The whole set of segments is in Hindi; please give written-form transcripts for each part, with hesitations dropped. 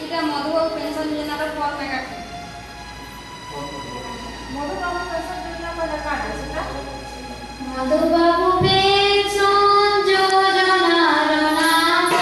इटा मधुबाबू पेंशन योजना रो फॉर्म में काट मधुबाबू पेंशन योजना पर कार्ड है सेटा मधुबाबू पेंशन योजनार नाम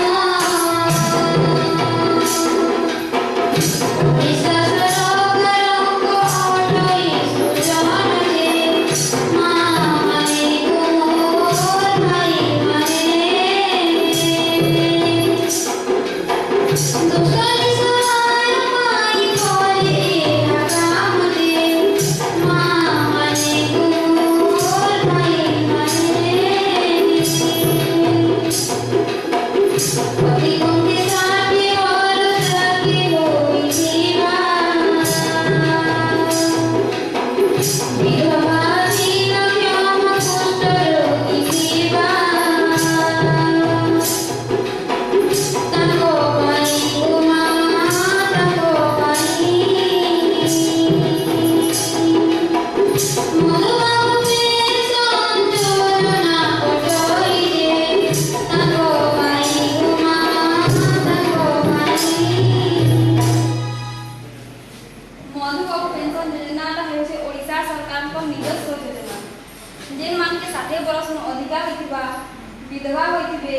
विधवा होइथिबे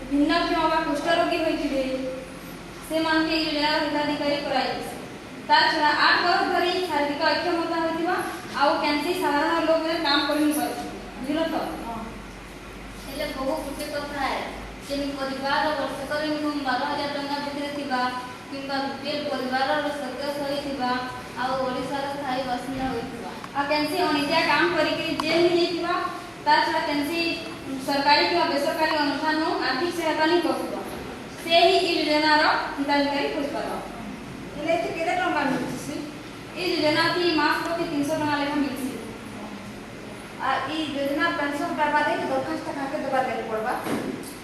भिन्नक्षम वा कुष्ठरोगी होइथिबे से मान के योजना हिताधिकारी कराई तार छड़ा 8 वर्ष धरि शारीरिक अक्षमता होइथिबा आउ कैंसी साधारण लोग में काम करनी पड़े बुझलो तो हेले बहु गुटे कथा है जेनि परिवार वर्षकर इनकम 12000 टका भितर थिबा किंबा बीपीएल परिवार रो सदस्य होइथिबा आउ ओडिसा रो स्थायी बासिंदा होइथिबा आ कैंसी अनित्या काम करी के जेल में जेतिबा तार छड़ा कैंसी सरकारी किंवा बेसरकारी अनुष्ठान आर्थिक सहायता नहीं करथबा से ही ई योजना रो हिताधिकारी होई परबा इले ते केते टका मिलछि ई योजना थी मास प्रति 300 टका लेखा मिलछि आ ई योजना पेंशन पाबा दे दरखास्त काके दबा दे पड़बा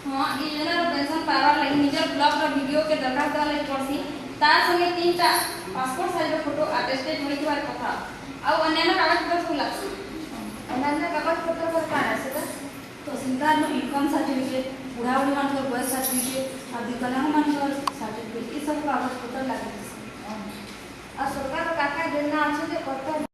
हां ई योजना रो पेंशन पावर लागि निजर ब्लॉग रो वीडियो के दरखास्त दला पड़सी तार संगे तीनटा पासपोर्ट साइज रो फोटो अटेस्टेड होइथिबार कथा आ अन्य कागज पत्र को लागसी अन्य कागज पत्र पर कान आसेता तहसीलदार नो इनकम सर्टिफिकेट बुढ़ा बुढ़ी मान बयस सर्टिफिकेट और विकलांग मान सर्टिफिकेट ये सब कागज पत्र लागे आ सरकार काका योजना अछि जे कत